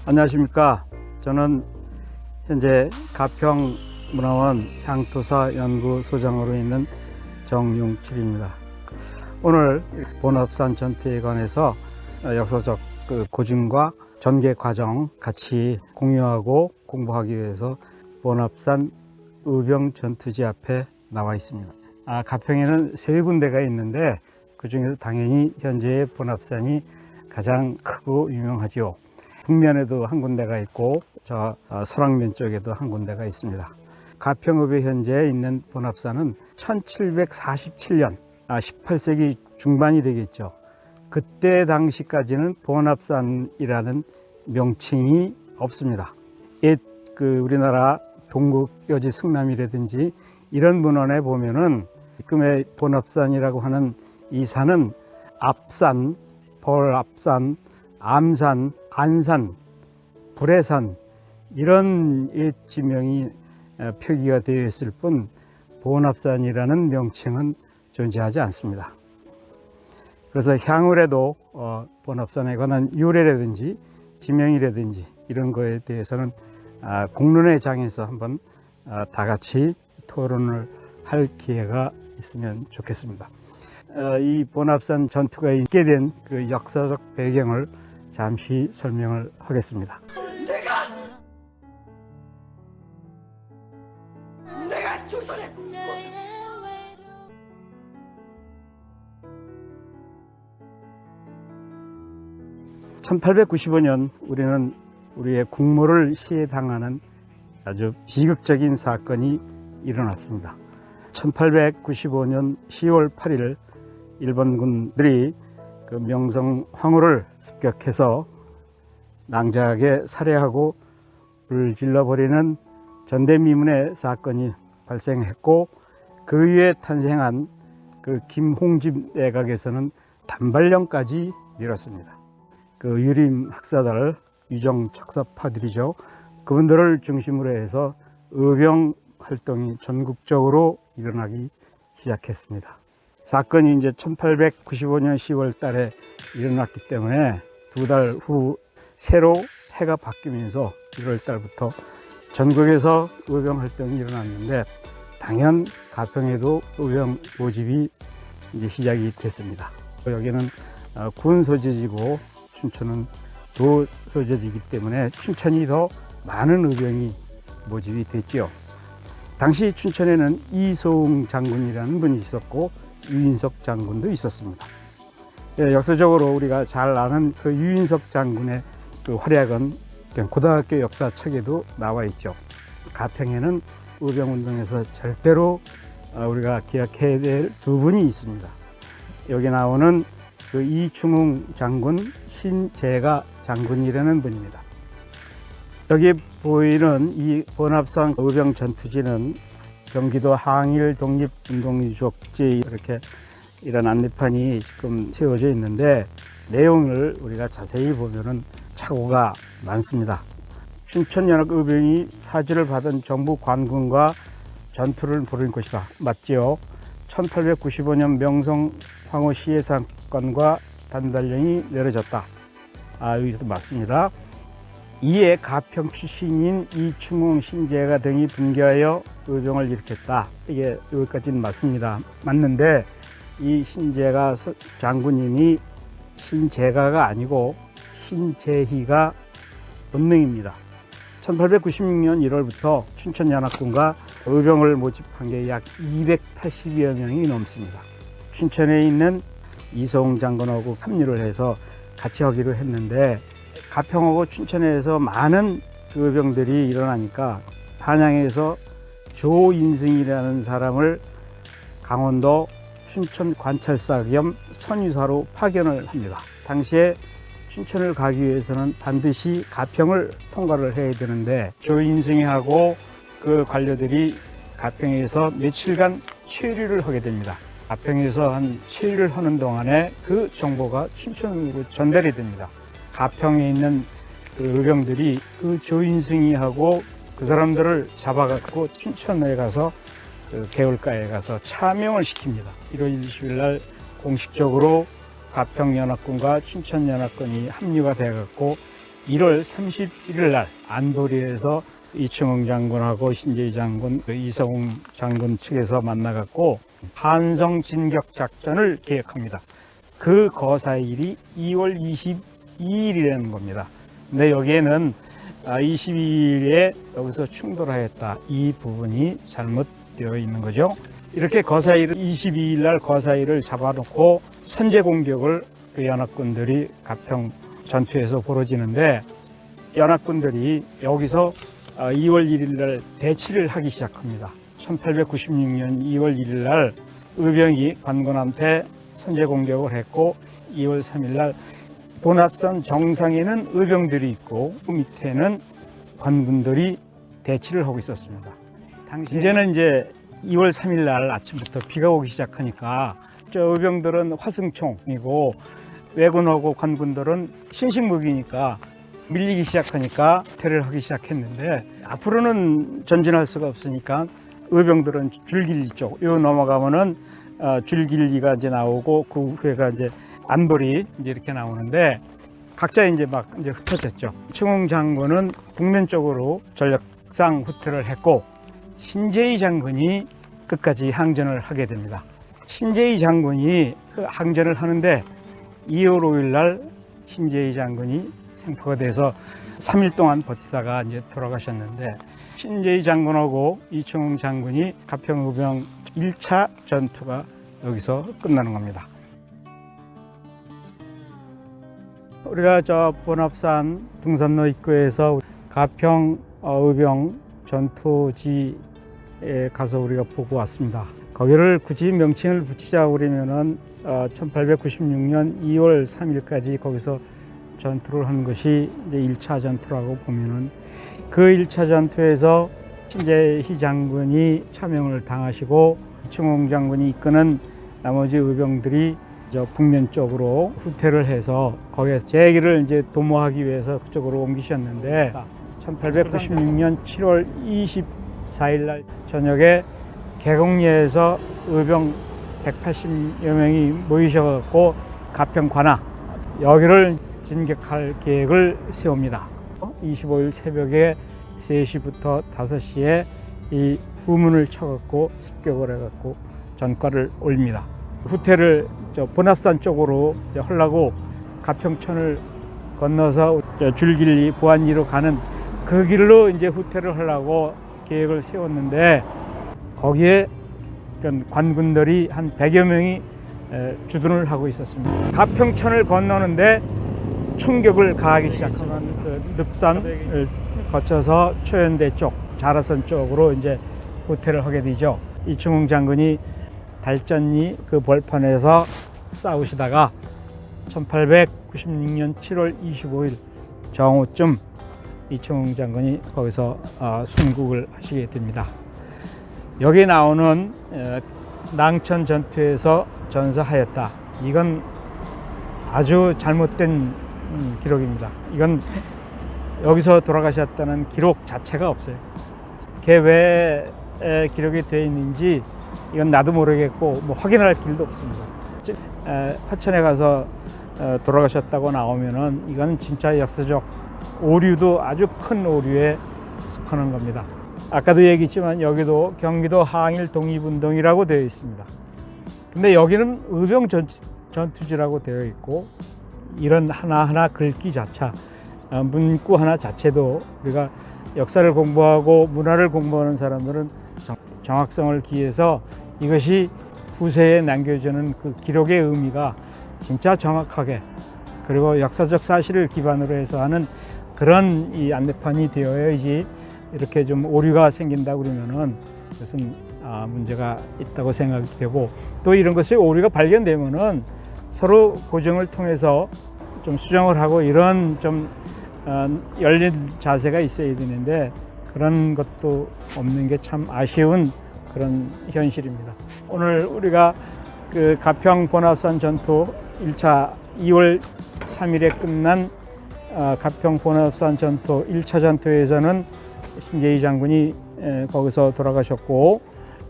안녕하십니까. 저는 현재 가평문화원 향토사 연구소장으로 있는 정용칠입니다. 오늘 본업산 전투에 관해서 역사적 고증과 전개 과정 같이 공유하고 공부하기 위해서 본업산 의병 전투지 앞에 나와 있습니다. 가평에는 세 군데가 있는데 그 중에서 당연히 현재의 본업산이 가장 크고 유명하지요. 북면에도 한 군데가 있고 저 설악면 쪽에도 한 군데가 있습니다. 가평읍에 현재 있는 본업산은 1747년 18세기 중반이 되겠죠. 그때 당시까지는 본업산이라는 명칭이 없습니다. 옛 우리나라 동국여지 승남이라든지 이런 문헌에 보면은 지금의 본업산이라고 하는 이 산은 압산, 벌압산, 암산, 안산, 불해산 이런 옛 지명이 표기가 되어 있을 뿐 본업산이라는 명칭은 존재하지 않습니다. 그래서 향후에도 본업산에 관한 유래라든지 지명이라든지 이런 거에 대해서는 공론의 장에서 한번 다 같이 토론을 할 기회가 있으면 좋겠습니다. 이 본업산 전투가 있게 된 그 역사적 배경을 잠시 설명을 하겠습니다. 내가 조선에 1895년 우리는 우리의 국모를 시해당하는 아주 비극적인 사건이 일어났습니다. 1895년 10월 8일 일본군들이 그 명성 황후를 습격해서 낭자하게 살해하고 불질러 버리는 전대미문의 사건이 발생했고 그 이후에 탄생한 그 김홍집 내각에서는 단발령까지 내렸습니다. 그 유림 학사들, 유정 척사파들이죠. 그분들을 중심으로 해서 의병 활동이 전국적으로 일어나기 시작했습니다. 사건이 이제 1895년 10월 달에 일어났기 때문에 두 달 후 새로 해가 바뀌면서 1월 달부터 전국에서 의병 활동이 일어났는데 당연 가평에도 의병 모집이 이제 시작이 됐습니다. 여기는 군 소재지고 춘천은 도 소재지이기 때문에 춘천이 더 많은 의병이 모집이 됐지요. 당시 춘천에는 이소웅 장군이라는 분이 있었고 유인석 장군도 있었습니다. 역사적으로 우리가 잘 아는 그 유인석 장군의 그 활약은 고등학교 역사책에도 나와 있죠. 가평에는 의병운동에서 절대로 우리가 기억해야 될 두 분이 있습니다. 여기 나오는 그 이충웅 장군, 신재가 장군이라는 분입니다. 여기 보이는 이 본업산 의병 전투지는 경기도 항일 독립운동유적지 이렇게 이런 안내판이 지금 세워져 있는데 내용을 우리가 자세히 보면은 착오가 많습니다. 춘천연합의병이 사주를 받은 정부 관군과 전투를 벌인 것이다. 맞지요? 1895년 명성 황후 시해사건과 단달령이 내려졌다. 여기도 맞습니다. 이에 가평 출신인 이충웅, 신재가 등이 분개하여 의병을 일으켰다. 이게 여기까지는 맞습니다. 맞는데 이 신재가 장군님이 신재가가 아니고 신재희가 본명입니다. 1896년 1월부터 춘천연합군과 의병을 모집한 게 약 280여 명이 넘습니다. 춘천에 있는 이소웅 장군하고 합류를 해서 같이 하기로 했는데 가평하고 춘천에서 많은 의병들이 일어나니까 한양에서 조인승이라는 사람을 강원도 춘천 관찰사 겸 선유사로 파견을 합니다. 당시에 춘천을 가기 위해서는 반드시 가평을 통과를 해야 되는데 조인승이하고 그 관료들이 가평에서 며칠간 체류를 하게 됩니다. 가평에서 한 체류를 하는 동안에 그 정보가 춘천으로 전달이 됩니다. 가평에 있는 그 의병들이 그 조인승이하고 그 사람들을 잡아갖고 춘천에 가서 그 개울가에 가서 차명을 시킵니다. 1월 20일 날 공식적으로 가평연합군과 춘천연합군이 합류가 되어갖고 1월 31일 날 안보리에서 이충흥 장군하고 신재희 장군, 이성웅 장군 측에서 만나갖고 한성 진격 작전을 계획합니다. 그 거사일이 2월 22일이라는 겁니다. 근데 여기에는 22일에 여기서 충돌하였다. 이 부분이 잘못되어 있는 거죠. 이렇게 거사일 22일 날 거사일을 잡아놓고 선제 공격을 그 연합군들이 가평 전투에서 벌어지는데 연합군들이 여기서 2월 1일 날 대치를 하기 시작합니다. 1896년 2월 1일 날 의병이 관군한테 선제 공격을 했고 2월 3일 날 본합선 정상에는 의병들이 있고 그 밑에는 관군들이 대치를 하고 있었습니다. 이제는 이제 2월 3일 날 아침부터 비가 오기 시작하니까 저 의병들은 화승총이고 왜군하고 관군들은 신식무기니까 밀리기 시작하니까 대를 하기 시작했는데 앞으로는 전진할 수가 없으니까 의병들은 줄길리 쪽, 요 넘어가면은 줄길리가 이제 나오고 그 후에가 이제 안보리 이제 이렇게 나오는데 각자 이제 막 이제 흩어졌죠. 충흥 장군은 북면 쪽으로 전력상 후퇴를 했고 신재희 장군이 끝까지 항전을 하게 됩니다. 신재희 장군이 그 항전을 하는데 2월 5일 날 신재희 장군이 생포가 돼서 3일 동안 버티다가 이제 돌아가셨는데 신재희 장군하고 이충흥 장군이 가평의병 1차 전투가 여기서 끝나는 겁니다. 우리가 저 본합산 등산로 입구에서 가평 의병 전투지에 가서 우리가 보고 왔습니다. 거기를 굳이 명칭을 붙이자 그러면은 1896년 2월 3일까지 거기서 전투를 한 것이 이제 1차 전투라고 보면은 그 1차 전투에서 신재희 장군이 차명을 당하시고 이충흥 장군이 이끄는 나머지 의병들이 저 북면 쪽으로 후퇴를 해서 거기에서 제기를 이제 도모하기 위해서 그쪽으로 옮기셨는데 1896년 7월 24일 날 저녁에 계곡리에서 의병 180여 명이 모이셔갖고 가평 관하 여기를 진격할 계획을 세웁니다. 25일 새벽에 3시부터 5시에 이 후문을 쳐갖고 습격을 해갖고 전과를 올립니다. 후퇴를 저 본합산 쪽으로 하려고 가평천을 건너서 줄길리 보안리로 가는 그 길로 이제 후퇴를 하려고 계획을 세웠는데 거기에 관군들이 한 100여 명이 주둔을 하고 있었습니다. 가평천을 건너는데 총격을 가하기 시작하면 그 늪산을 거쳐서 초연대 쪽, 자라선 쪽으로 이제 후퇴를 하게 되죠. 이충흥 장군이 달전리 그 벌판에서 싸우시다가 1896년 7월 25일 정오쯤 이충흥 장군이 거기서 순국을 하시게 됩니다. 여기 나오는 낭천 전투에서 전사하였다. 이건 아주 잘못된 기록입니다. 이건 여기서 돌아가셨다는 기록 자체가 없어요. 개외에 기록이 되어 있는지 이건 나도 모르겠고 뭐 확인할 길도 없습니다. 화천에 가서 돌아가셨다고 나오면은 이건 진짜 역사적 오류도 아주 큰 오류에 속하는 겁니다. 아까도 얘기했지만 여기도 경기도 항일 독립운동이라고 되어 있습니다. 근데 여기는 의병 전투지라고 되어 있고 이런 하나하나 글귀 자체, 문구 하나 자체도 우리가 역사를 공부하고 문화를 공부하는 사람들은 정확성을 기해서 이것이 후세에 남겨주는 그 기록의 의미가 진짜 정확하게 그리고 역사적 사실을 기반으로 해서 하는 그런 이 안내판이 되어야지 이렇게 좀 오류가 생긴다 그러면은 그것은 문제가 있다고 생각이 되고 또 이런 것이 오류가 발견되면은 서로 고정을 통해서 좀 수정을 하고 이런 좀 열린 자세가 있어야 되는데 그런 것도 없는 게 참 아쉬운 그런 현실입니다. 오늘 우리가 그 가평 본합산 전투 1차 2월 3일에 끝난 가평 본합산 전투 1차 전투에서는 신재희 장군이 거기서 돌아가셨고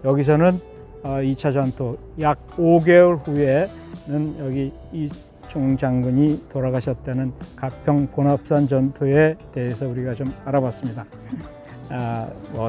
여기서는 2차 전투 약 5개월 후에는 여기 이충 장군이 돌아가셨다는 가평 본합산 전투에 대해서 우리가 좀 알아봤습니다.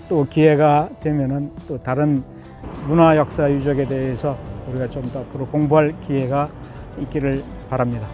또 기회가 되면은 또 다른 문화 역사 유적에 대해서 우리가 좀 더 앞으로 공부할 기회가 있기를 바랍니다.